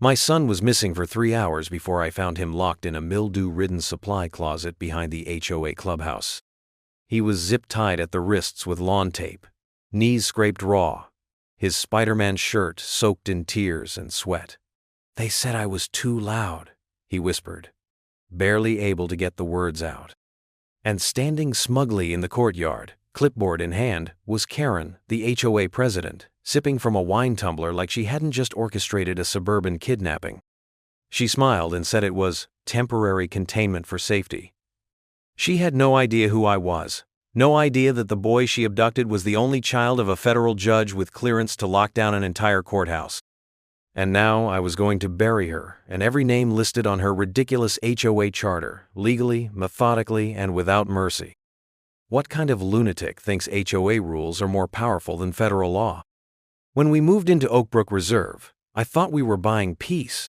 My son was missing for 3 hours before I found him locked in a mildew-ridden supply closet behind the HOA clubhouse. He was zip-tied at the wrists with lawn tape, knees scraped raw, his Spider-Man shirt soaked in tears and sweat. "They said I was too loud," he whispered, barely able to get the words out. And standing smugly in the courtyard, clipboard in hand, was Karen, the HOA president, sipping from a wine tumbler like she hadn't just orchestrated a suburban kidnapping. She smiled and said it was temporary containment for safety. She had no idea who I was, no idea that the boy she abducted was the only child of a federal judge with clearance to lock down an entire courthouse. And now I was going to bury her and every name listed on her ridiculous HOA charter, legally, methodically, and without mercy. What kind of lunatic thinks HOA rules are more powerful than federal law? When we moved into Oak Brook Reserve, I thought we were buying peace.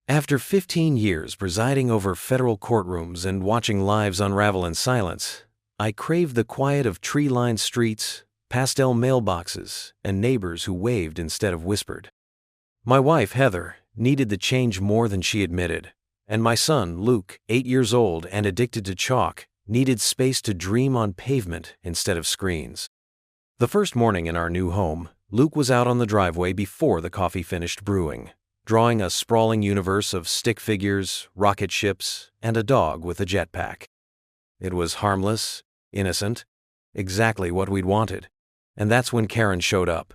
After 15 years presiding over federal courtrooms and watching lives unravel in silence, I craved the quiet of tree-lined streets, pastel mailboxes, and neighbors who waved instead of whispered. My wife, Heather, needed the change more than she admitted, and my son, Luke, 8 years old and addicted to chalk, needed space to dream on pavement instead of screens. The first morning in our new home, Luke was out on the driveway before the coffee finished brewing, drawing a sprawling universe of stick figures, rocket ships, and a dog with a jetpack. It was harmless, innocent, exactly what we'd wanted, and that's when Karen showed up.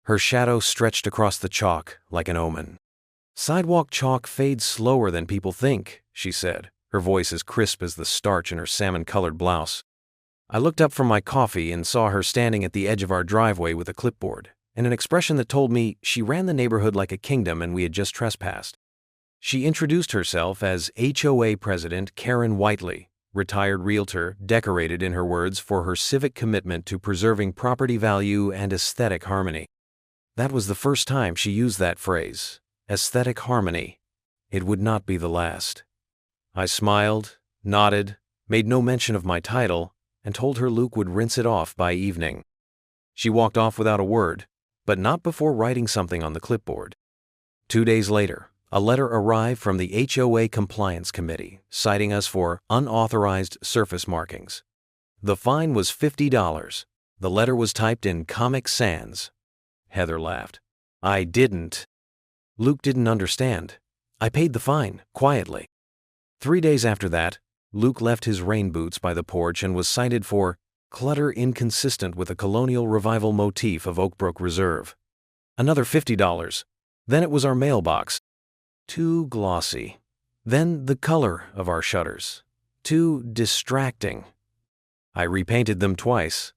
Her shadow stretched across the chalk like an omen. "Sidewalk chalk fades slower than people think," she said, her voice as crisp as the starch in her salmon-colored blouse. I looked up from my coffee and saw her standing at the edge of our driveway with a clipboard, and an expression that told me she ran the neighborhood like a kingdom and we had just trespassed. She introduced herself as HOA President Karen Whiteley, retired realtor, decorated in her words for her civic commitment to preserving property value and aesthetic harmony. That was the first time she used that phrase, aesthetic harmony. It would not be the last. I smiled, nodded, made no mention of my title, and told her Luke would rinse it off by evening. She walked off without a word, but not before writing something on the clipboard. 2 days later, a letter arrived from the HOA Compliance Committee, citing us for unauthorized surface markings. The fine was $50. The letter was typed in Comic Sans. Heather laughed. I didn't. Luke didn't understand. I paid the fine, quietly. 3 days after that, Luke left his rain boots by the porch and was cited for clutter inconsistent with a colonial revival motif of Oak Brook Reserve. Another $50. Then it was our mailbox. Too glossy. Then the color of our shutters. Too distracting. I repainted them twice.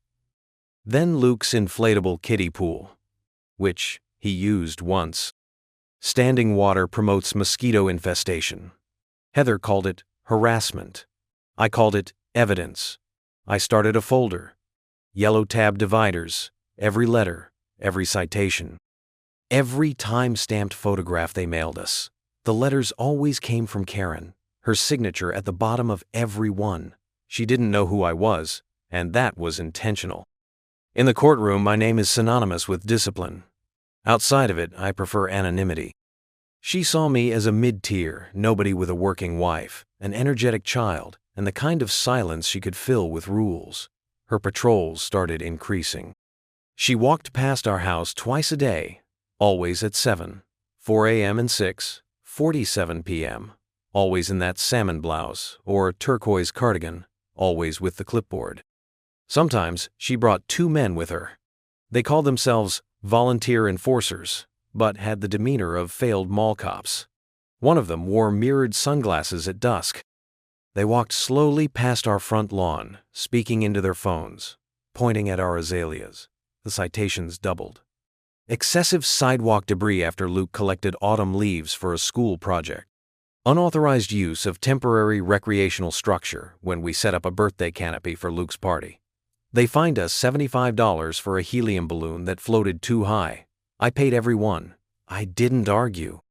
Then Luke's inflatable kiddie pool, which he used once. Standing water promotes mosquito infestation. Heather called it harassment. I called it evidence. I started a folder. Yellow tab dividers, every letter, every citation. Every time-stamped photograph they mailed us. The letters always came from Karen, her signature at the bottom of every one. She didn't know who I was, and that was intentional. In the courtroom, my name is synonymous with discipline. Outside of it, I prefer anonymity. She saw me as a mid-tier, nobody with a working wife, an energetic child, and the kind of silence she could fill with rules. Her patrols started increasing. She walked past our house twice a day, always at 7, 4 a.m. and 6:47 p.m., always in that salmon blouse or turquoise cardigan, always with the clipboard. Sometimes she brought 2 men with her. They called themselves volunteer enforcers, but had the demeanor of failed mall cops. One of them wore mirrored sunglasses at dusk. They walked slowly past our front lawn, speaking into their phones, pointing at our azaleas. The citations doubled. Excessive sidewalk debris after Luke collected autumn leaves for a school project. Unauthorized use of temporary recreational structure when we set up a birthday canopy for Luke's party. They fined us $75 for a helium balloon that floated too high. I paid every one. I didn't argue.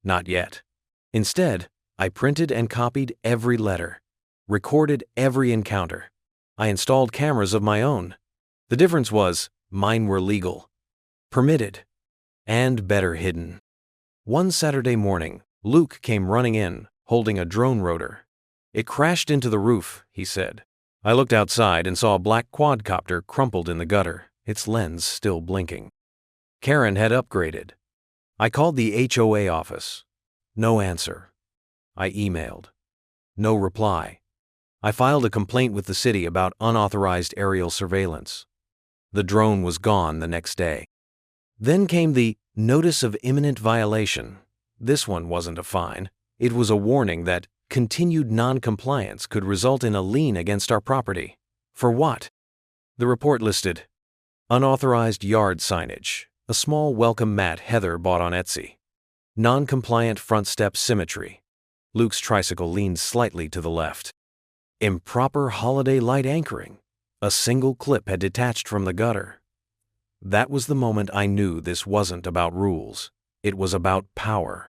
Not yet. Instead, I printed and copied every letter, recorded every encounter. I installed cameras of my own. The difference was, mine were legal, permitted, and better hidden. One Saturday morning, Luke came running in, holding a drone rotor. "It crashed into the roof," he said. I looked outside and saw a black quadcopter crumpled in the gutter, its lens still blinking. Karen had upgraded. I called the HOA office. No answer. I emailed. No reply. I filed a complaint with the city about unauthorized aerial surveillance. The drone was gone the next day. Then came the notice of imminent violation. This one wasn't a fine. It was a warning that continued non-compliance could result in a lien against our property. For what? The report listed unauthorized yard signage, a small welcome mat Heather bought on Etsy, non-compliant front step symmetry. Luke's tricycle leaned slightly to the left. Improper holiday light anchoring. A single clip had detached from the gutter. That was the moment I knew this wasn't about rules. It was about power.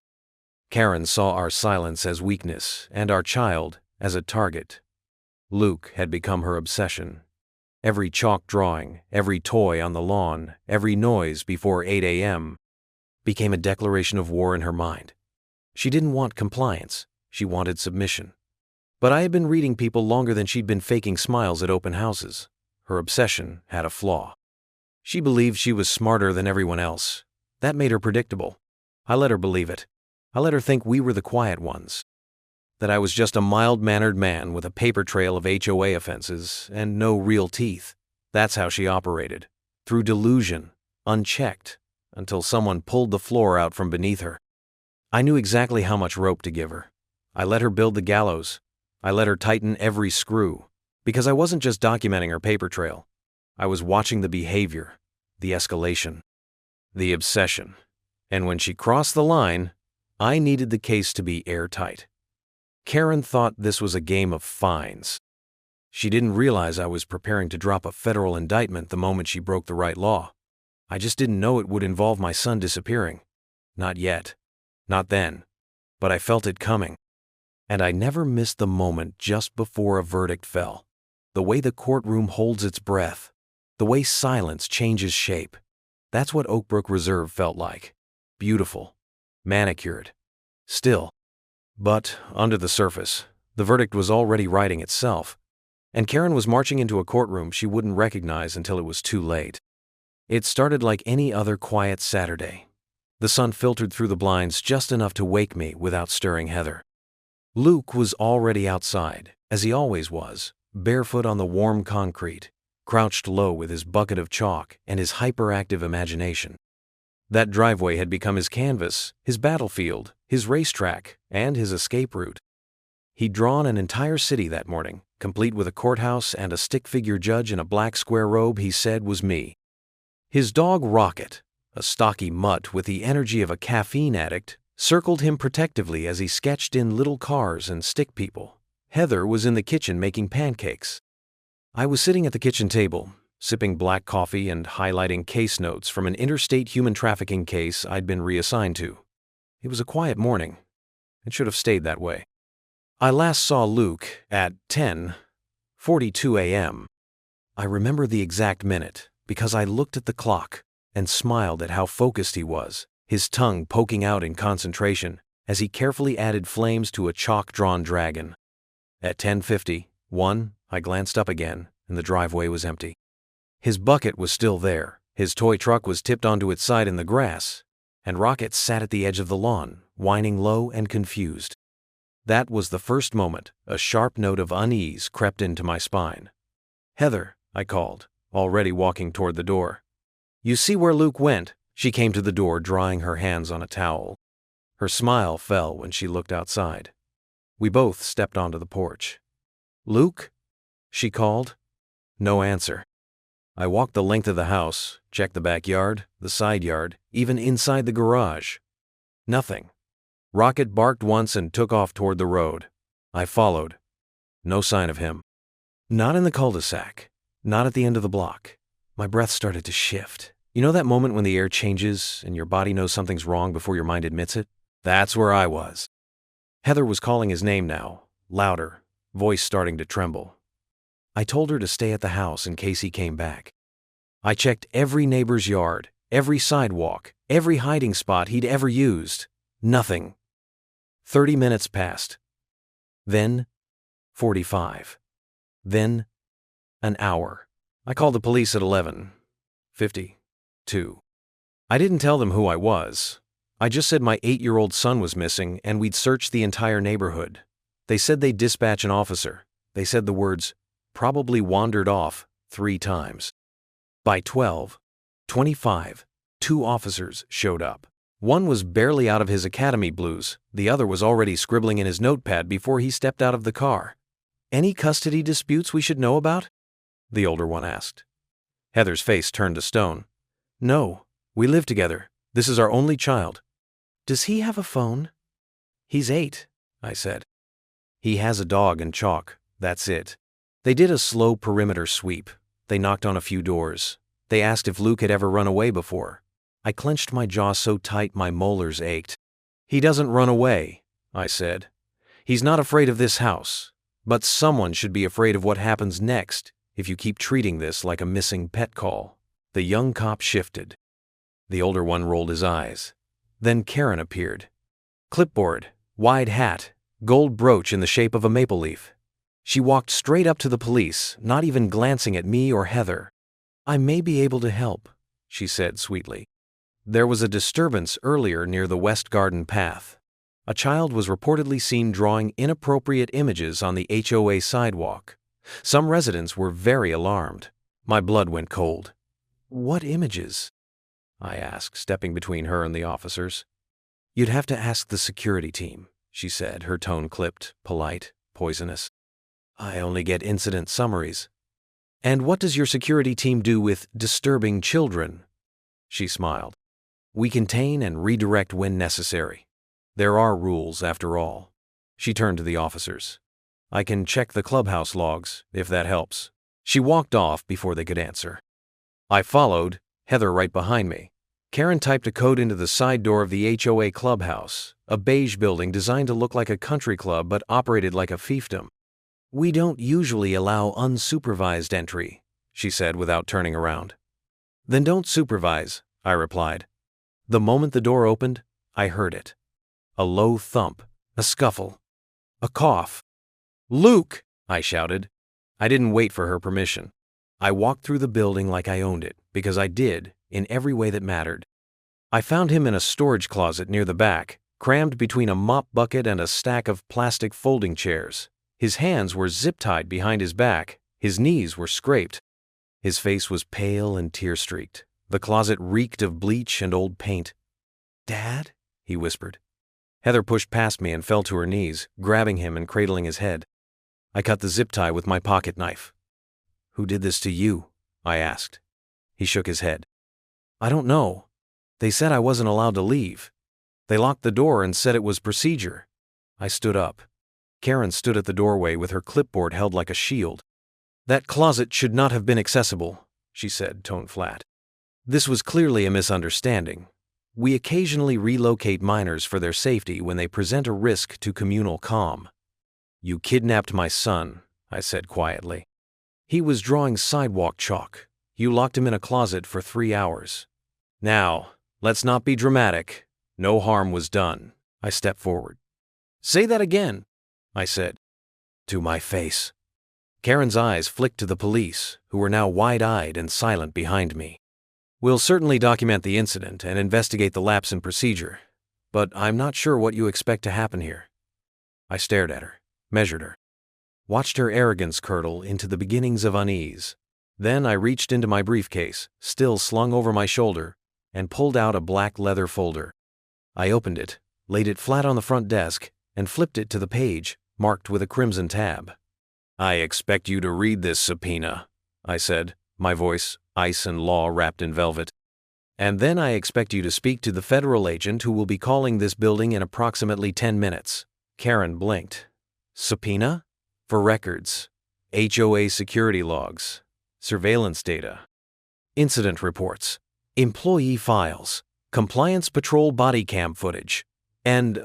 Karen saw our silence as weakness and our child as a target. Luke had become her obsession. Every chalk drawing, every toy on the lawn, every noise before 8 a.m. became a declaration of war in her mind. She didn't want compliance. She wanted submission. But I had been reading people longer than she'd been faking smiles at open houses. Her obsession had a flaw. She believed she was smarter than everyone else. That made her predictable. I let her believe it. I let her think we were the quiet ones. That I was just a mild-mannered man with a paper trail of HOA offenses and no real teeth. That's how she operated. Through delusion, unchecked, until someone pulled the floor out from beneath her. I knew exactly how much rope to give her. I let her build the gallows. I let her tighten every screw. Because I wasn't just documenting her paper trail. I was watching the behavior, the escalation, the obsession. And when she crossed the line, I needed the case to be airtight. Karen thought this was a game of fines. She didn't realize I was preparing to drop a federal indictment the moment she broke the right law. I just didn't know it would involve my son disappearing. Not yet. Not then. But I felt it coming. And I never missed the moment just before a verdict fell. The way the courtroom holds its breath. The way silence changes shape. That's what Oakbrook Reserve felt like. Beautiful. Manicured. Still. But, under the surface, the verdict was already writing itself, and Karen was marching into a courtroom she wouldn't recognize until it was too late. It started like any other quiet Saturday. The sun filtered through the blinds just enough to wake me without stirring Heather. Luke was already outside, as he always was, barefoot on the warm concrete, crouched low with his bucket of chalk and his hyperactive imagination. That driveway had become his canvas, his battlefield, his racetrack, and his escape route. He'd drawn an entire city that morning, complete with a courthouse and a stick-figure judge in a black square robe he said was me. His dog Rocket, a stocky mutt with the energy of a caffeine addict, circled him protectively as he sketched in little cars and stick people. Heather was in the kitchen making pancakes. I was sitting at the kitchen table, sipping black coffee and highlighting case notes from an interstate human trafficking case I'd been reassigned to. It was a quiet morning. It should have stayed that way. I last saw Luke at 10:42 a.m. I remember the exact minute because I looked at the clock and smiled at how focused he was, his tongue poking out in concentration as he carefully added flames to a chalk-drawn dragon. At 10:51, I glanced up again, and the driveway was empty. His bucket was still there, his toy truck was tipped onto its side in the grass, and Rocket sat at the edge of the lawn, whining low and confused. That was the first moment a sharp note of unease crept into my spine. "Heather," I called, already walking toward the door. "You see where Luke went?" She came to the door, drying her hands on a towel. Her smile fell when she looked outside. We both stepped onto the porch. "Luke?" she called. No answer. I walked the length of the house, checked the backyard, the side yard, even inside the garage. Nothing. Rocket barked once and took off toward the road. I followed. No sign of him. Not in the cul-de-sac. Not at the end of the block. My breath started to shift. You know that moment when the air changes and your body knows something's wrong before your mind admits it? That's where I was. Heather was calling his name now, louder, voice starting to tremble. I told her to stay at the house in case he came back. I checked every neighbor's yard, every sidewalk, every hiding spot he'd ever used. Nothing. 30 minutes passed. Then 45. Then an hour. I called the police at 11:52. I didn't tell them who I was. I just said my 8-year-old son was missing and we'd searched the entire neighborhood. They said they'd dispatch an officer. They said the words, "probably wandered off," 3 times. By 12:25, 2 officers showed up. One was barely out of his academy blues. The other was already scribbling in his notepad before he stepped out of the car. "Any custody disputes we should know about?" the older one asked. Heather's face turned to stone. "No, we live together. This is our only child." "Does he have a phone?" "He's 8, I said. "He has a dog and chalk. That's it." They did a slow perimeter sweep. They knocked on a few doors. They asked if Luke had ever run away before. I clenched my jaw so tight my molars ached. "He doesn't run away," I said. "He's not afraid of this house. But someone should be afraid of what happens next if you keep treating this like a missing pet call." The young cop shifted. The older one rolled his eyes. Then Karen appeared. Clipboard, wide hat, gold brooch in the shape of a maple leaf. She walked straight up to the police, not even glancing at me or Heather. "I may be able to help," she said sweetly. "There was a disturbance earlier near the West Garden path. A child was reportedly seen drawing inappropriate images on the HOA sidewalk. Some residents were very alarmed." My blood went cold. "What images?" I asked, stepping between her and the officers. "You'd have to ask the security team," she said, her tone clipped, polite, poisonous. "I only get incident summaries." "And what does your security team do with disturbing children?" She smiled. "We contain and redirect when necessary. There are rules, after all." She turned to the officers. "I can check the clubhouse logs, if that helps." She walked off before they could answer. I followed, Heather right behind me. Karen typed a code into the side door of the HOA clubhouse, a beige building designed to look like a country club but operated like a fiefdom. "We don't usually allow unsupervised entry," she said without turning around. "Then don't supervise," I replied. The moment the door opened, I heard it. A low thump, a scuffle, a cough. "Luke!" I shouted. I didn't wait for her permission. I walked through the building like I owned it, because I did, in every way that mattered. I found him in a storage closet near the back, crammed between a mop bucket and a stack of plastic folding chairs. His hands were zip-tied behind his back, his knees were scraped. His face was pale and tear-streaked. The closet reeked of bleach and old paint. "Dad?" he whispered. Heather pushed past me and fell to her knees, grabbing him and cradling his head. I cut the zip tie with my pocket knife. "Who did this to you?" I asked. He shook his head. "I don't know. They said I wasn't allowed to leave. They locked the door and said it was procedure." I stood up. Karen stood at the doorway with her clipboard held like a shield. "That closet should not have been accessible," she said, tone flat. "This was clearly a misunderstanding. We occasionally relocate minors for their safety when they present a risk to communal calm." "You kidnapped my son," I said quietly. "He was drawing sidewalk chalk. You locked him in a closet for 3 hours. Now, let's not be dramatic. No harm was done." I stepped forward. "Say that again," I said. "To my face." Karen's eyes flicked to the police, who were now wide-eyed and silent behind me. "We'll certainly document the incident and investigate the lapse in procedure, but I'm not sure what you expect to happen here." I stared at her, measured her, watched her arrogance curdle into the beginnings of unease. Then I reached into my briefcase, still slung over my shoulder, and pulled out a black leather folder. I opened it, laid it flat on the front desk, and flipped it to the page, marked with a crimson tab. "I expect you to read this subpoena," I said, my voice ice and law wrapped in velvet. "And then I expect you to speak to the federal agent who will be calling this building in approximately 10 minutes. Karen blinked. "Subpoena? For records, HOA security logs, surveillance data, incident reports, employee files, compliance patrol body cam footage, and,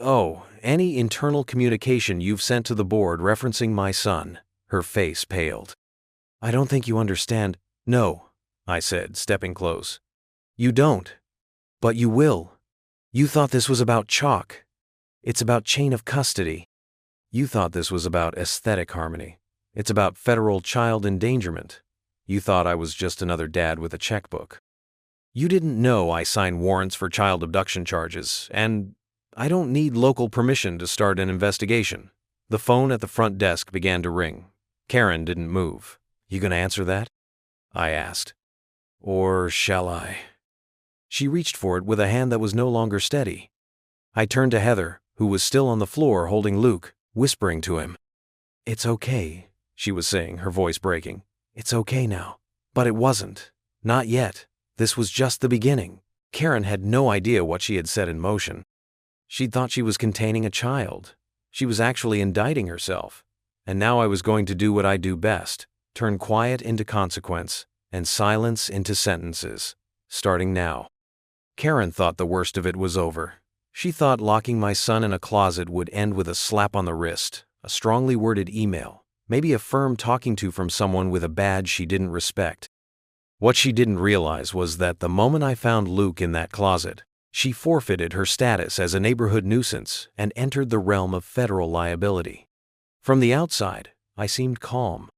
any internal communication you've sent to the board referencing my son." Her face paled. "I don't think you understand." "No," I said, stepping close. "You don't. But you will. You thought this was about chalk. It's about chain of custody. You thought this was about aesthetic harmony. It's about federal child endangerment. You thought I was just another dad with a checkbook. You didn't know I sign warrants for child abduction charges, and I don't need local permission to start an investigation. The phone at the front desk began to ring. Karen didn't move. You gonna answer that? I asked. Or shall I? She reached for it with a hand that was no longer steady. I turned to Heather, who was still on the floor holding Luke, whispering to him. It's okay, she was saying, her voice breaking. It's okay now. But it wasn't. Not yet. This was just the beginning. Karen had no idea what she had set in motion. She'd thought she was containing a child. She was actually indicting herself. And now I was going to do what I do best, turn quiet into consequence, and silence into sentences, starting now. Karen thought the worst of it was over. She thought locking my son in a closet would end with a slap on the wrist, a strongly worded email, maybe a firm talking to from someone with a badge she didn't respect. What she didn't realize was that the moment I found Luke in that closet, she forfeited her status as a neighborhood nuisance and entered the realm of federal liability. From the outside, I seemed calm.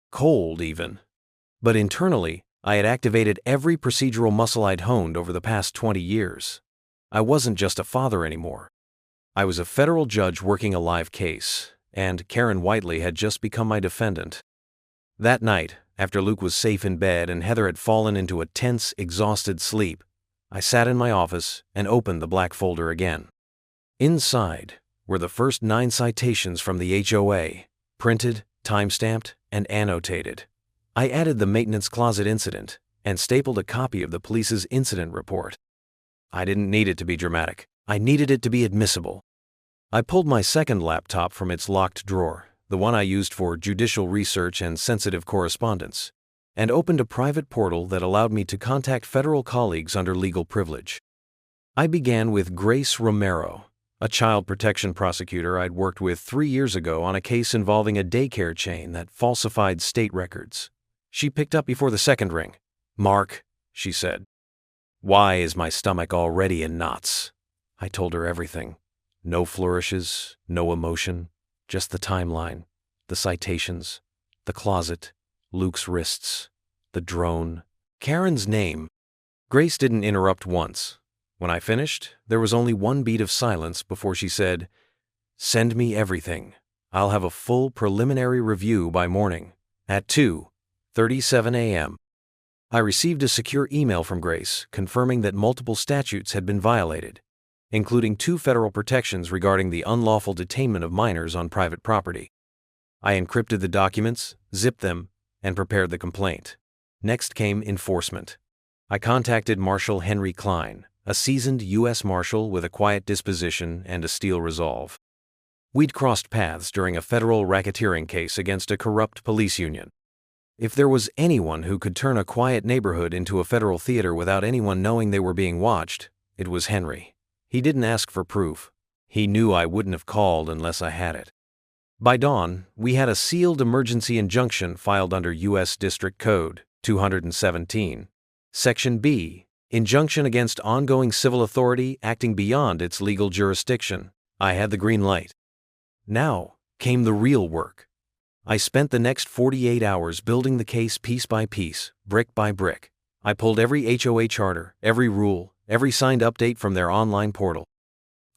Cold, even. But internally, I had activated every procedural muscle I'd honed over the past 20 years. I wasn't just a father anymore. I was a federal judge working a live case, and Karen Whiteley had just become my defendant. That night, after Luke was safe in bed and Heather had fallen into a tense, exhausted sleep, I sat in my office and opened the black folder again. Inside were the first 9 citations from the HOA, printed, time-stamped, and annotated. I added the maintenance closet incident and stapled a copy of the police's incident report. I didn't need it to be dramatic. I needed it to be admissible. I pulled my second laptop from its locked drawer, the one I used for judicial research and sensitive correspondence, and opened a private portal that allowed me to contact federal colleagues under legal privilege. I began with Grace Romero, a child protection prosecutor I'd worked with 3 years ago on a case involving a daycare chain that falsified state records. She picked up before the second ring. "Mark," she said. "Why is my stomach already in knots?" I told her everything. No flourishes, no emotion, just the timeline, the citations, the closet, Luke's wrists, the drone, Karen's name. Grace didn't interrupt once. When I finished, there was only one beat of silence before she said, "Send me everything. I'll have a full preliminary review by morning, at 2:37 a.m. I received a secure email from Grace confirming that multiple statutes had been violated, including 2 federal protections regarding the unlawful detainment of minors on private property. I encrypted the documents, zipped them, and prepared the complaint. Next came enforcement. I contacted Marshal Henry Klein, a seasoned U.S. Marshal with a quiet disposition and a steel resolve. We'd crossed paths during a federal racketeering case against a corrupt police union. If there was anyone who could turn a quiet neighborhood into a federal theater without anyone knowing they were being watched, it was Henry. He didn't ask for proof. He knew I wouldn't have called unless I had it. By dawn, we had a sealed emergency injunction filed under U.S. District Code 217. Section B, Injunction against ongoing civil authority acting beyond its legal jurisdiction. I had the green light. Now came the real work. I spent the next 48 hours building the case piece by piece, brick by brick. I pulled every HOA charter, every rule, every signed update from their online portal.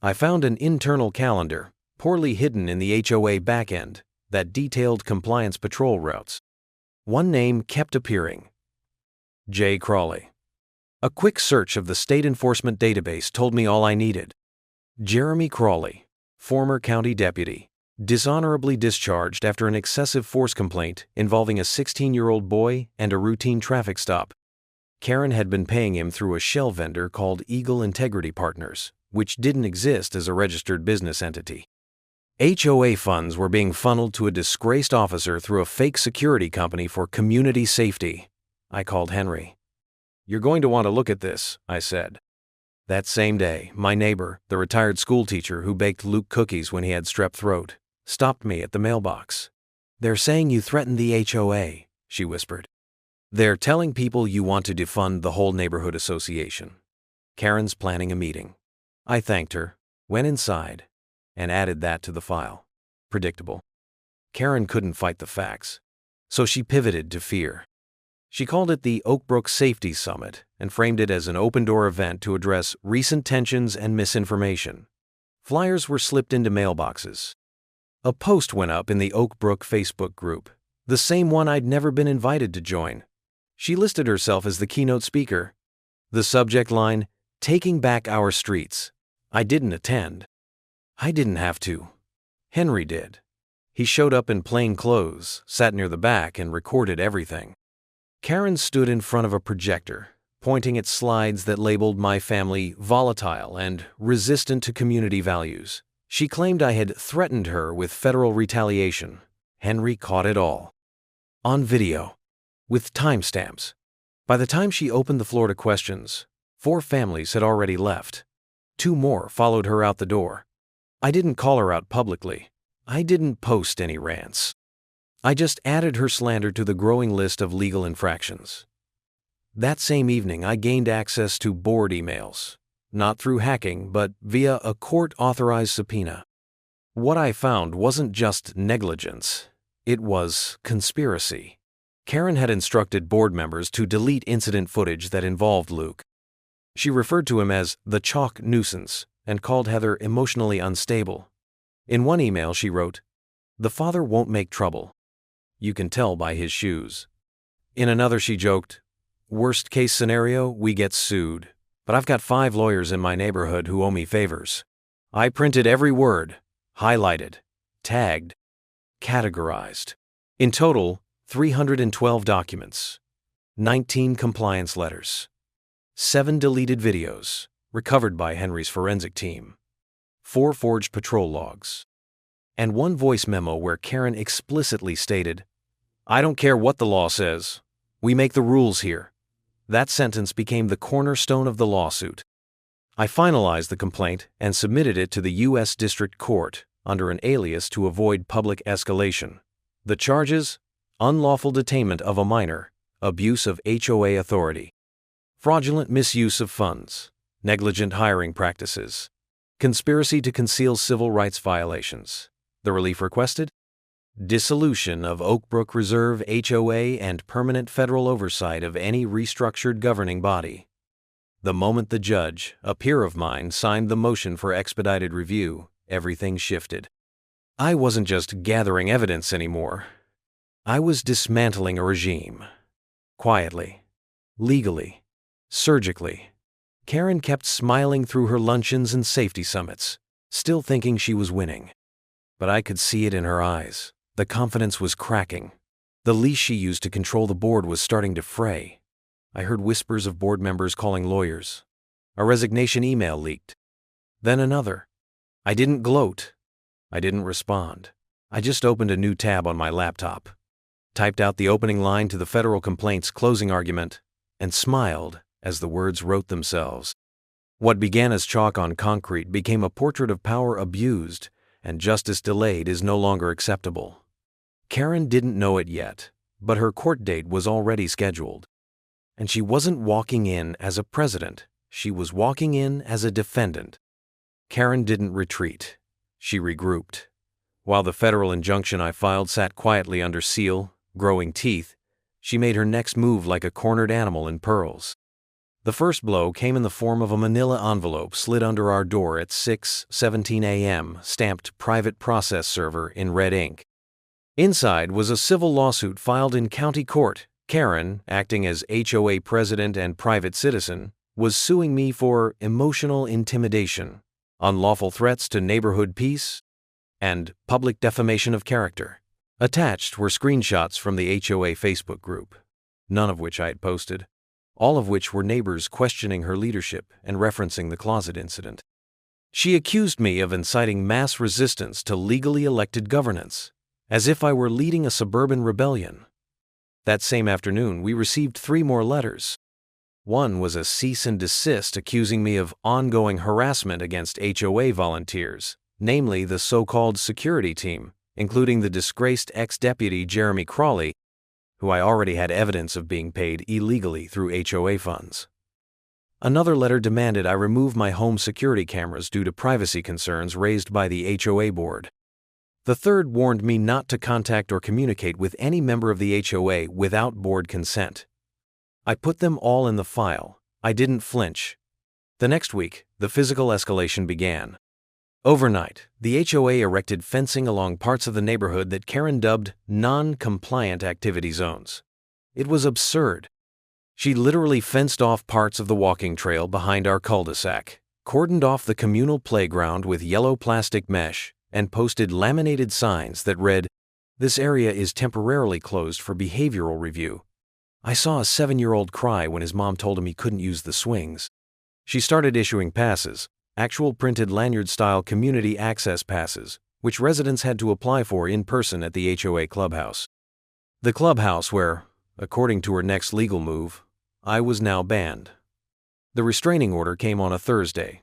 I found an internal calendar, poorly hidden in the HOA backend, that detailed compliance patrol routes. One name kept appearing: J. Crawley. A quick search of the state enforcement database told me all I needed. Jeremy Crawley, former county deputy, dishonorably discharged after an excessive force complaint involving a 16-year-old boy and a routine traffic stop. Karen had been paying him through a shell vendor called Eagle Integrity Partners, which didn't exist as a registered business entity. HOA funds were being funneled to a disgraced officer through a fake security company for community safety. I called Henry. "You're going to want to look at this," I said. That same day, my neighbor, the retired schoolteacher who baked Luke cookies when he had strep throat, stopped me at the mailbox. "They're saying you threatened the HOA," she whispered. "They're telling people you want to defund the whole neighborhood association. Karen's planning a meeting." I thanked her, went inside, and added that to the file. Predictable. Karen couldn't fight the facts, so she pivoted to fear. She called it the Oakbrook Safety Summit and framed it as an open-door event to address recent tensions and misinformation. Flyers were slipped into mailboxes. A post went up in the Oakbrook Facebook group, the same one I'd never been invited to join. She listed herself as the keynote speaker. The subject line, "Taking Back Our Streets." I didn't attend. I didn't have to. Henry did. He showed up in plain clothes, sat near the back, and recorded everything. Karen stood in front of a projector, pointing at slides that labeled my family volatile and resistant to community values. She claimed I had threatened her with federal retaliation. Henry caught it all. On video. With timestamps. By the time she opened the floor to questions, 4 families had already left. 2 more followed her out the door. I didn't call her out publicly. I didn't post any rants. I just added her slander to the growing list of legal infractions. That same evening, I gained access to board emails, not through hacking, but via a court-authorized subpoena. What I found wasn't just negligence, it was conspiracy. Karen had instructed board members to delete incident footage that involved Luke. She referred to him as the chalk nuisance and called Heather emotionally unstable. In one email she wrote, "The father won't make trouble. You can tell by his shoes." In another she joked, "Worst case scenario, we get sued. But I've got 5 lawyers in my neighborhood who owe me favors." I printed every word, highlighted, tagged, categorized. In total, 312 documents, 19 compliance letters, 7 deleted videos, recovered by Henry's forensic team, 4 forged patrol logs, and 1 voice memo where Karen explicitly stated, "I don't care what the law says. We make the rules here." That sentence became the cornerstone of the lawsuit. I finalized the complaint and submitted it to the U.S. District Court under an alias to avoid public escalation. The charges: unlawful detainment of a minor, abuse of HOA authority, fraudulent misuse of funds, negligent hiring practices, conspiracy to conceal civil rights violations. The relief requested? Dissolution of Oakbrook Reserve HOA and permanent federal oversight of any restructured governing body. The moment the judge, a peer of mine, signed the motion for expedited review, everything shifted. I wasn't just gathering evidence anymore. I was dismantling a regime. Quietly, legally, surgically. Karen kept smiling through her luncheons and safety summits, still thinking she was winning. But I could see it in her eyes. The confidence was cracking. The leash she used to control the board was starting to fray. I heard whispers of board members calling lawyers. A resignation email leaked. Then another. I didn't gloat. I didn't respond. I just opened a new tab on my laptop, typed out the opening line to the federal complaint's closing argument, and smiled as the words wrote themselves. What began as chalk on concrete became a portrait of power abused, and justice delayed is no longer acceptable. Karen didn't know it yet, but her court date was already scheduled. And she wasn't walking in as a president, she was walking in as a defendant. Karen didn't retreat. She regrouped. While the federal injunction I filed sat quietly under seal, growing teeth, she made her next move like a cornered animal in pearls. The first blow came in the form of a manila envelope slid under our door at 6:17 a.m., stamped private process server in red ink. Inside was a civil lawsuit filed in county court. Karen, acting as HOA president and private citizen, was suing me for emotional intimidation, unlawful threats to neighborhood peace, and public defamation of character. Attached were screenshots from the HOA Facebook group, none of which I had posted, all of which were neighbors questioning her leadership and referencing the closet incident. She accused me of inciting mass resistance to legally elected governance, as if I were leading a suburban rebellion. That same afternoon, we received 3 more letters. One was a cease and desist accusing me of ongoing harassment against HOA volunteers, namely the so-called security team, including the disgraced ex-deputy Jeremy Crawley, who I already had evidence of being paid illegally through HOA funds. Another letter demanded I remove my home security cameras due to privacy concerns raised by the HOA board. The third warned me not to contact or communicate with any member of the HOA without board consent. I put them all in the file. I didn't flinch. The next week, the physical escalation began. Overnight, the HOA erected fencing along parts of the neighborhood that Karen dubbed non-compliant activity zones. It was absurd. She literally fenced off parts of the walking trail behind our cul-de-sac, cordoned off the communal playground with yellow plastic mesh, and posted laminated signs that read, "This area is temporarily closed for behavioral review." I saw a 7-year-old cry when his mom told him he couldn't use the swings. She started issuing passes, actual printed lanyard-style community access passes, which residents had to apply for in person at the HOA clubhouse. The clubhouse where, according to her next legal move, I was now banned. The restraining order came on a Thursday,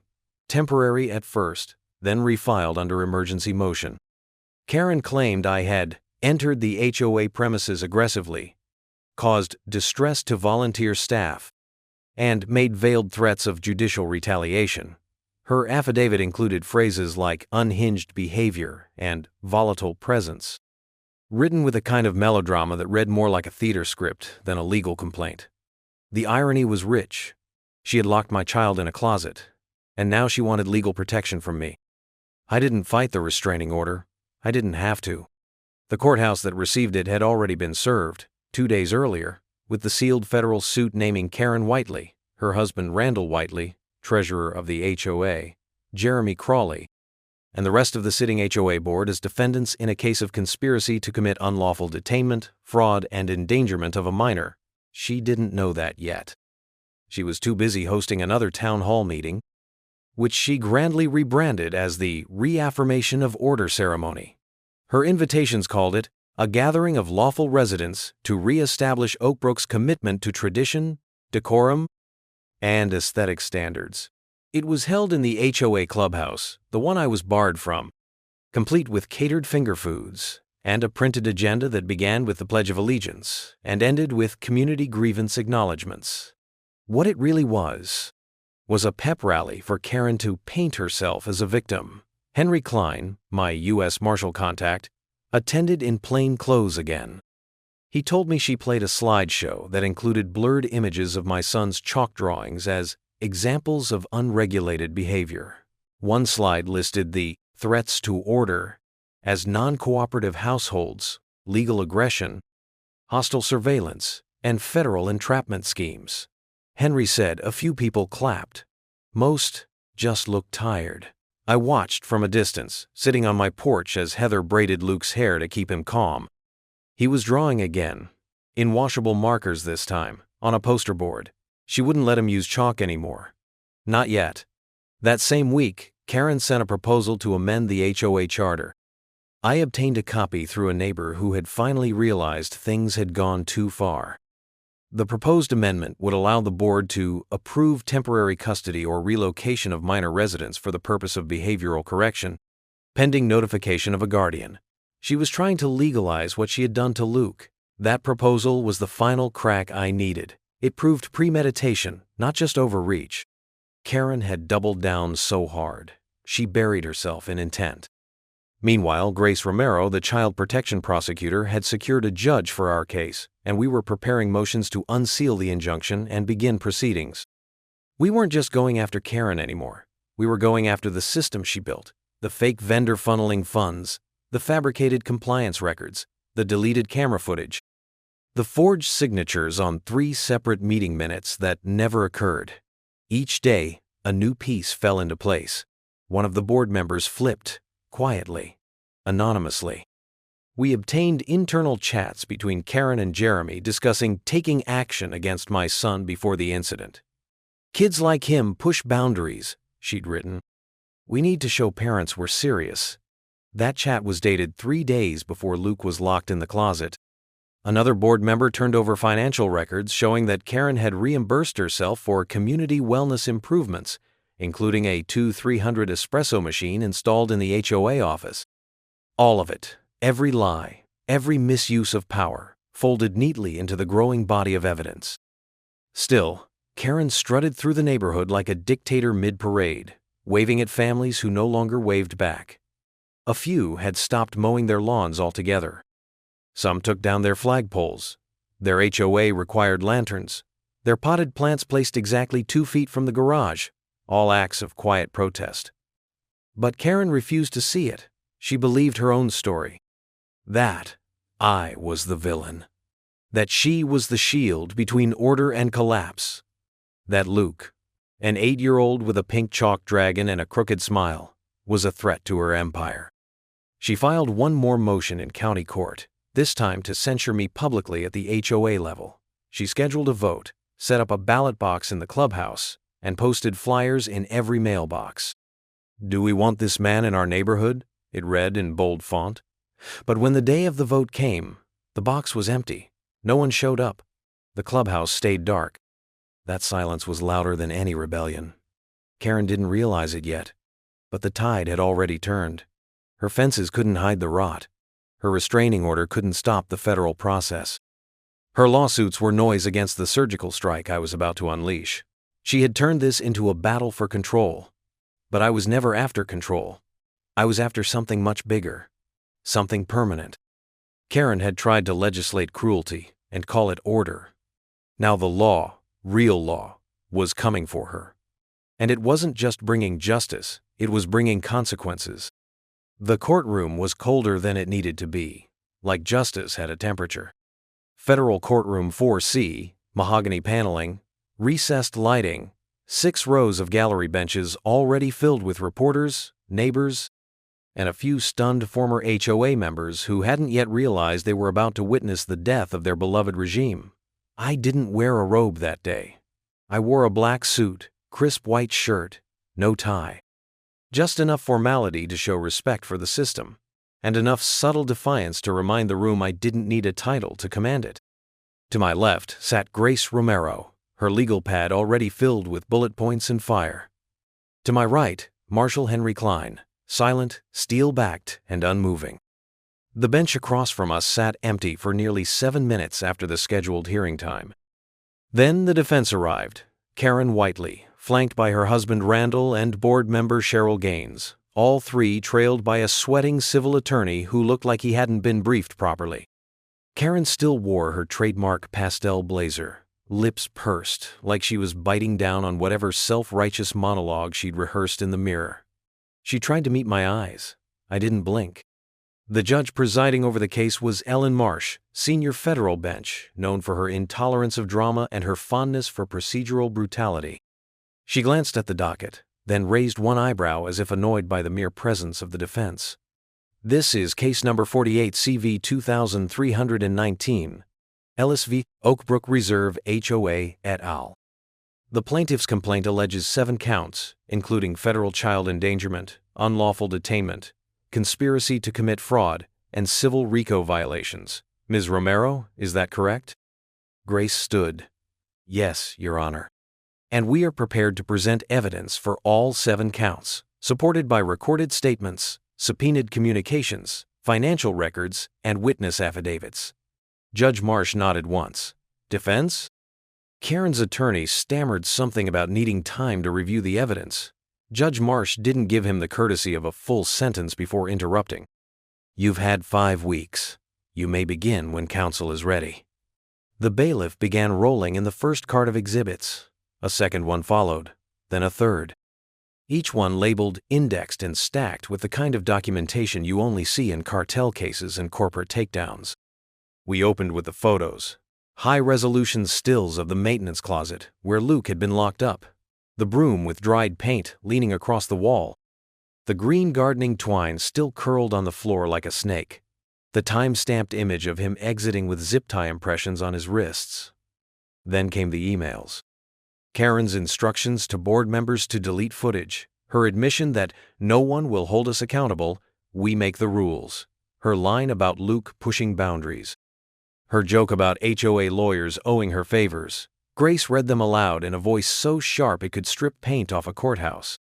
temporary at first, then refiled under emergency motion. Karen claimed I had entered the HOA premises aggressively, caused distress to volunteer staff, and made veiled threats of judicial retaliation. Her affidavit included phrases like unhinged behavior and volatile presence, written with a kind of melodrama that read more like a theater script than a legal complaint. The irony was rich. She had locked my child in a closet, and now she wanted legal protection from me. I didn't fight the restraining order. I didn't have to. The courthouse that received it had already been served, 2 days earlier, with the sealed federal suit naming Karen Whiteley, her husband Randall Whiteley, treasurer of the HOA, Jeremy Crawley, and the rest of the sitting HOA board as defendants in a case of conspiracy to commit unlawful detainment, fraud, and endangerment of a minor. She didn't know that yet. She was too busy hosting another town hall meeting, which she grandly rebranded as the Reaffirmation of Order Ceremony. Her invitations called it a gathering of lawful residents to re-establish Oakbrook's commitment to tradition, decorum, and aesthetic standards. It was held in the HOA clubhouse, the one I was barred from, complete with catered finger foods and a printed agenda that began with the Pledge of Allegiance and ended with community grievance acknowledgments. What it really was a pep rally for Karen to paint herself as a victim. Henry Klein, my U.S. Marshal contact, attended in plain clothes again. He told me she played a slideshow that included blurred images of my son's chalk drawings as examples of unregulated behavior. One slide listed the threats to order as non-cooperative households, legal aggression, hostile surveillance, and federal entrapment schemes. Henry said a few people clapped. Most just looked tired. I watched from a distance, sitting on my porch as Heather braided Luke's hair to keep him calm. He was drawing again, in washable markers this time, on a poster board. She wouldn't let him use chalk anymore. Not yet. That same week, Karen sent a proposal to amend the HOA charter. I obtained a copy through a neighbor who had finally realized things had gone too far. The proposed amendment would allow the board to approve temporary custody or relocation of minor residents for the purpose of behavioral correction, pending notification of a guardian. She was trying to legalize what she had done to Luke. That proposal was the final crack I needed. It proved premeditation, not just overreach. Karen had doubled down so hard. She buried herself in intent. Meanwhile, Grace Romero, the child protection prosecutor, had secured a judge for our case, and we were preparing motions to unseal the injunction and begin proceedings. We weren't just going after Karen anymore. We were going after the system she built, the fake vendor funneling funds, the fabricated compliance records, the deleted camera footage, the forged signatures on 3 separate meeting minutes that never occurred. Each day, a new piece fell into place. One of the board members flipped, quietly, anonymously. We obtained internal chats between Karen and Jeremy discussing taking action against my son before the incident. "Kids like him push boundaries," she'd written. "We need to show parents we're serious." That chat was dated 3 days before Luke was locked in the closet. Another board member turned over financial records showing that Karen had reimbursed herself for community wellness improvements, including a 2-300 espresso machine installed in the HOA office. All of it, every lie, every misuse of power, folded neatly into the growing body of evidence. Still, Karen strutted through the neighborhood like a dictator mid-parade, waving at families who no longer waved back. A few had stopped mowing their lawns altogether. Some took down their flagpoles. Their HOA required lanterns. Their potted plants placed exactly 2 feet from the garage, all acts of quiet protest. But Karen refused to see it. She believed her own story. That I was the villain. That she was the shield between order and collapse. That Luke, an 8-year-old with a pink chalk dragon and a crooked smile, was a threat to her empire. She filed one more motion in county court, this time to censure me publicly at the HOA level. She scheduled a vote, set up a ballot box in the clubhouse, and posted flyers in every mailbox. "Do we want this man in our neighborhood?" it read in bold font. But when the day of the vote came, the box was empty. No one showed up. The clubhouse stayed dark. That silence was louder than any rebellion. Karen didn't realize it yet, but the tide had already turned. Her fences couldn't hide the rot. Her restraining order couldn't stop the federal process. Her lawsuits were noise against the surgical strike I was about to unleash. She had turned this into a battle for control. But I was never after control. I was after something much bigger. Something permanent. Karen had tried to legislate cruelty and call it order. Now the law, real law, was coming for her. And it wasn't just bringing justice, it was bringing consequences. The courtroom was colder than it needed to be, like justice had a temperature. Federal Courtroom 4C, mahogany paneling, recessed lighting, 6 rows of gallery benches already filled with reporters, neighbors, and a few stunned former HOA members who hadn't yet realized they were about to witness the death of their beloved regime. I didn't wear a robe that day. I wore a black suit, crisp white shirt, no tie. Just enough formality to show respect for the system, and enough subtle defiance to remind the room I didn't need a title to command it. To my left sat Grace Romero, her legal pad already filled with bullet points and fire. To my right, Marshall Henry Klein, silent, steel-backed, and unmoving. The bench across from us sat empty for nearly 7 minutes after the scheduled hearing time. Then the defense arrived, Karen Whiteley, flanked by her husband Randall and board member Cheryl Gaines, all 3 trailed by a sweating civil attorney who looked like he hadn't been briefed properly. Karen still wore her trademark pastel blazer, lips pursed like she was biting down on whatever self-righteous monologue she'd rehearsed in the mirror. She tried to meet my eyes. I didn't blink. The judge presiding over the case was Ellen Marsh, senior federal bench, known for her intolerance of drama and her fondness for procedural brutality. She glanced at the docket, then raised one eyebrow as if annoyed by the mere presence of the defense. "This is case number 48 CV 2319, Ellis v. Oakbrook Reserve HOA et al. The plaintiff's complaint alleges 7 counts, including federal child endangerment, unlawful detainment, conspiracy to commit fraud, and civil RICO violations. Ms. Romero, is that correct?" Grace stood. "Yes, Your Honor. And we are prepared to present evidence for all 7 counts, supported by recorded statements, subpoenaed communications, financial records, and witness affidavits." Judge Marsh nodded once. "Defense?" Karen's attorney stammered something about needing time to review the evidence. Judge Marsh didn't give him the courtesy of a full sentence before interrupting. "You've had 5 weeks. You may begin when counsel is ready." The bailiff began rolling in the first cart of exhibits. A second one followed, then a third. Each one labeled, indexed, and stacked with the kind of documentation you only see in cartel cases and corporate takedowns. We opened with the photos. High-resolution stills of the maintenance closet, where Luke had been locked up. The broom with dried paint leaning across the wall. The green gardening twine still curled on the floor like a snake. The time-stamped image of him exiting with zip-tie impressions on his wrists. Then came the emails. Karen's instructions to board members to delete footage. Her admission that no one will hold us accountable, we make the rules. Her line about Luke pushing boundaries. Her joke about HOA lawyers owing her favors. Grace read them aloud in a voice so sharp it could strip paint off a courthouse.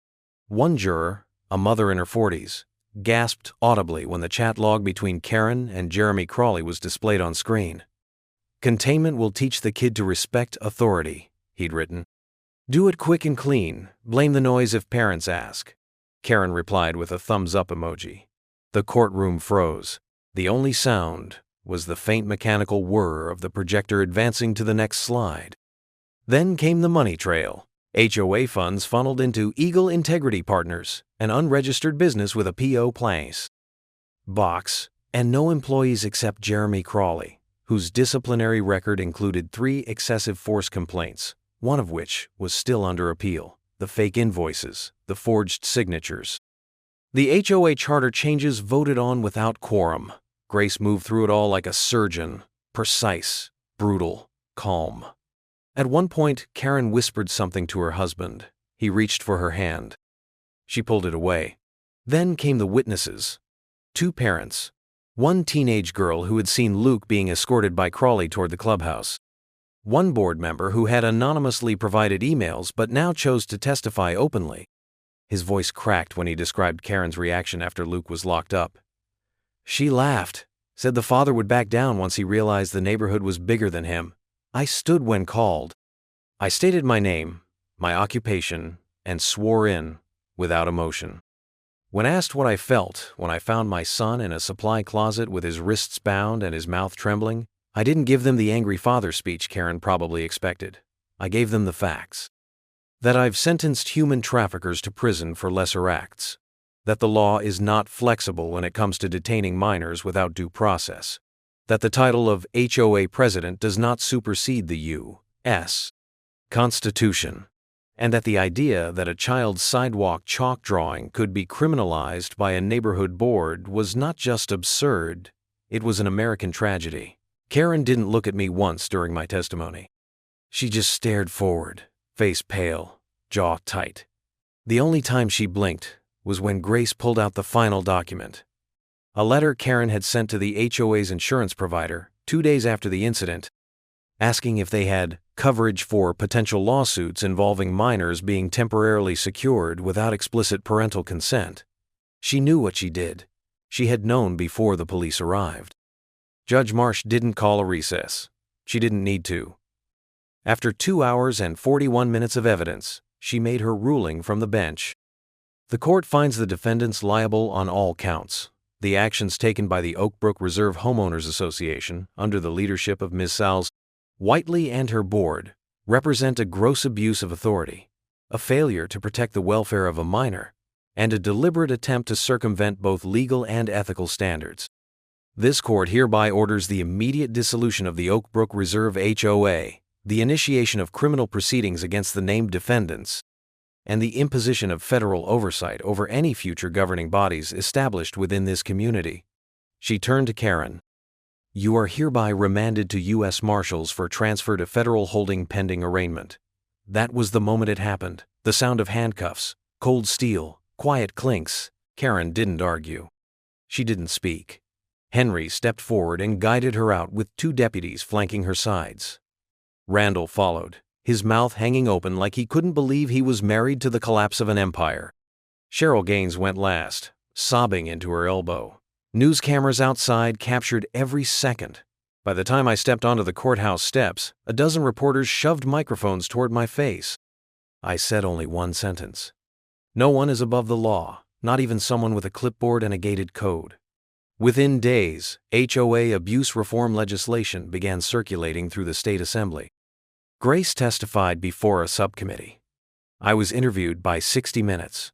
One juror, a mother in her 40s, gasped audibly when the chat log between Karen and Jeremy Crawley was displayed on screen. "Containment will teach the kid to respect authority," he'd written. Do it quick and clean. Blame the noise if parents ask. Karen replied with a thumbs-up emoji. The courtroom froze. The only sound was the faint mechanical whir of the projector advancing to the next slide. Then came the money trail. HOA funds funneled into Eagle Integrity Partners, an unregistered business with a P.O. place box, and no employees except Jeremy Crawley, whose disciplinary record included 3 excessive force complaints, one of which was still under appeal: the fake invoices, the forged signatures. The HOA charter changes voted on without quorum. Grace moved through it all like a surgeon, precise, brutal, calm. At one point, Karen whispered something to her husband. He reached for her hand. She pulled it away. Then came the witnesses. 2 parents. One teenage girl who had seen Luke being escorted by Crawley toward the clubhouse. One board member who had anonymously provided emails but now chose to testify openly. His voice cracked when he described Karen's reaction after Luke was locked up. She laughed, said the father would back down once he realized the neighborhood was bigger than him. I stood when called. I stated my name, my occupation, and swore in, without emotion. When asked what I felt when I found my son in a supply closet with his wrists bound and his mouth trembling, I didn't give them the angry father speech Karen probably expected. I gave them the facts. That I've sentenced human traffickers to prison for lesser acts. That the law is not flexible when it comes to detaining minors without due process. That the title of HOA president does not supersede the U.S. Constitution. And that the idea that a child's sidewalk chalk drawing could be criminalized by a neighborhood board was not just absurd, it was an American tragedy. Karen didn't look at me once during my testimony. She just stared forward, face pale, jaw tight. The only time she blinked was when Grace pulled out the final document. A letter Karen had sent to the HOA's insurance provider 2 days after the incident, asking if they had coverage for potential lawsuits involving minors being temporarily secured without explicit parental consent. She knew what she did. She had known before the police arrived. Judge Marsh didn't call a recess. She didn't need to. After 2 hours and 41 minutes of evidence, she made her ruling from the bench. The court finds the defendants liable on all counts. The actions taken by the Oak Brook Reserve Homeowners Association, under the leadership of Ms. Salz Whiteley and her board, represent a gross abuse of authority, a failure to protect the welfare of a minor, and a deliberate attempt to circumvent both legal and ethical standards. This court hereby orders the immediate dissolution of the Oak Brook Reserve HOA, the initiation of criminal proceedings against the named defendants, and the imposition of federal oversight over any future governing bodies established within this community. She turned to Karen. You are hereby remanded to U.S. Marshals for transfer to federal holding pending arraignment. That was the moment it happened. The sound of handcuffs, cold steel, quiet clinks. Karen didn't argue. She didn't speak. Henry stepped forward and guided her out with 2 deputies flanking her sides. Randall followed, his mouth hanging open like he couldn't believe he was married to the collapse of an empire. Cheryl Gaines went last, sobbing into her elbow. News cameras outside captured every second. By the time I stepped onto the courthouse steps, a dozen reporters shoved microphones toward my face. I said only one sentence. No one is above the law, not even someone with a clipboard and a gated code. Within days, HOA abuse reform legislation began circulating through the state assembly. Grace testified before a subcommittee. I was interviewed by 60 Minutes.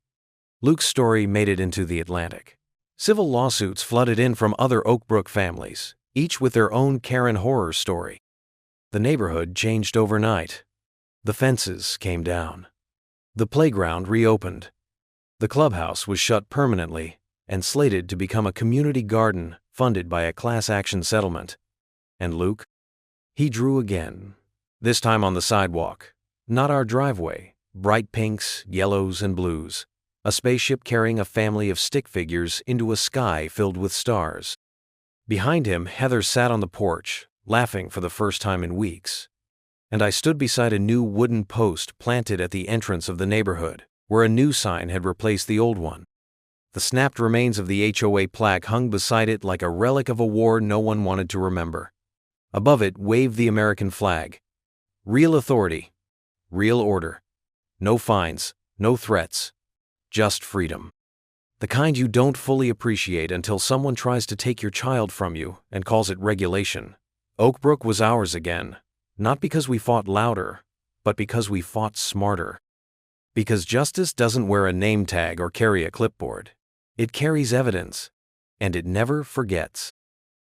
Luke's story made it into The Atlantic. Civil lawsuits flooded in from other Oak Brook families, each with their own Karen horror story. The neighborhood changed overnight. The fences came down. The playground reopened. The clubhouse was shut permanently and slated to become a community garden funded by a class action settlement. And Luke? He drew again, this time on the sidewalk. Not our driveway, bright pinks, yellows, and blues. A spaceship carrying a family of stick figures into a sky filled with stars. Behind him, Heather sat on the porch, laughing for the first time in weeks. And I stood beside a new wooden post planted at the entrance of the neighborhood, where a new sign had replaced the old one. The snapped remains of the HOA plaque hung beside it like a relic of a war no one wanted to remember. Above it waved the American flag. Real authority. Real order. No fines, no threats. Just freedom. The kind you don't fully appreciate until someone tries to take your child from you and calls it regulation. Oakbrook was ours again, not because we fought louder, but because we fought smarter. Because justice doesn't wear a name tag or carry a clipboard. It carries evidence, and it never forgets.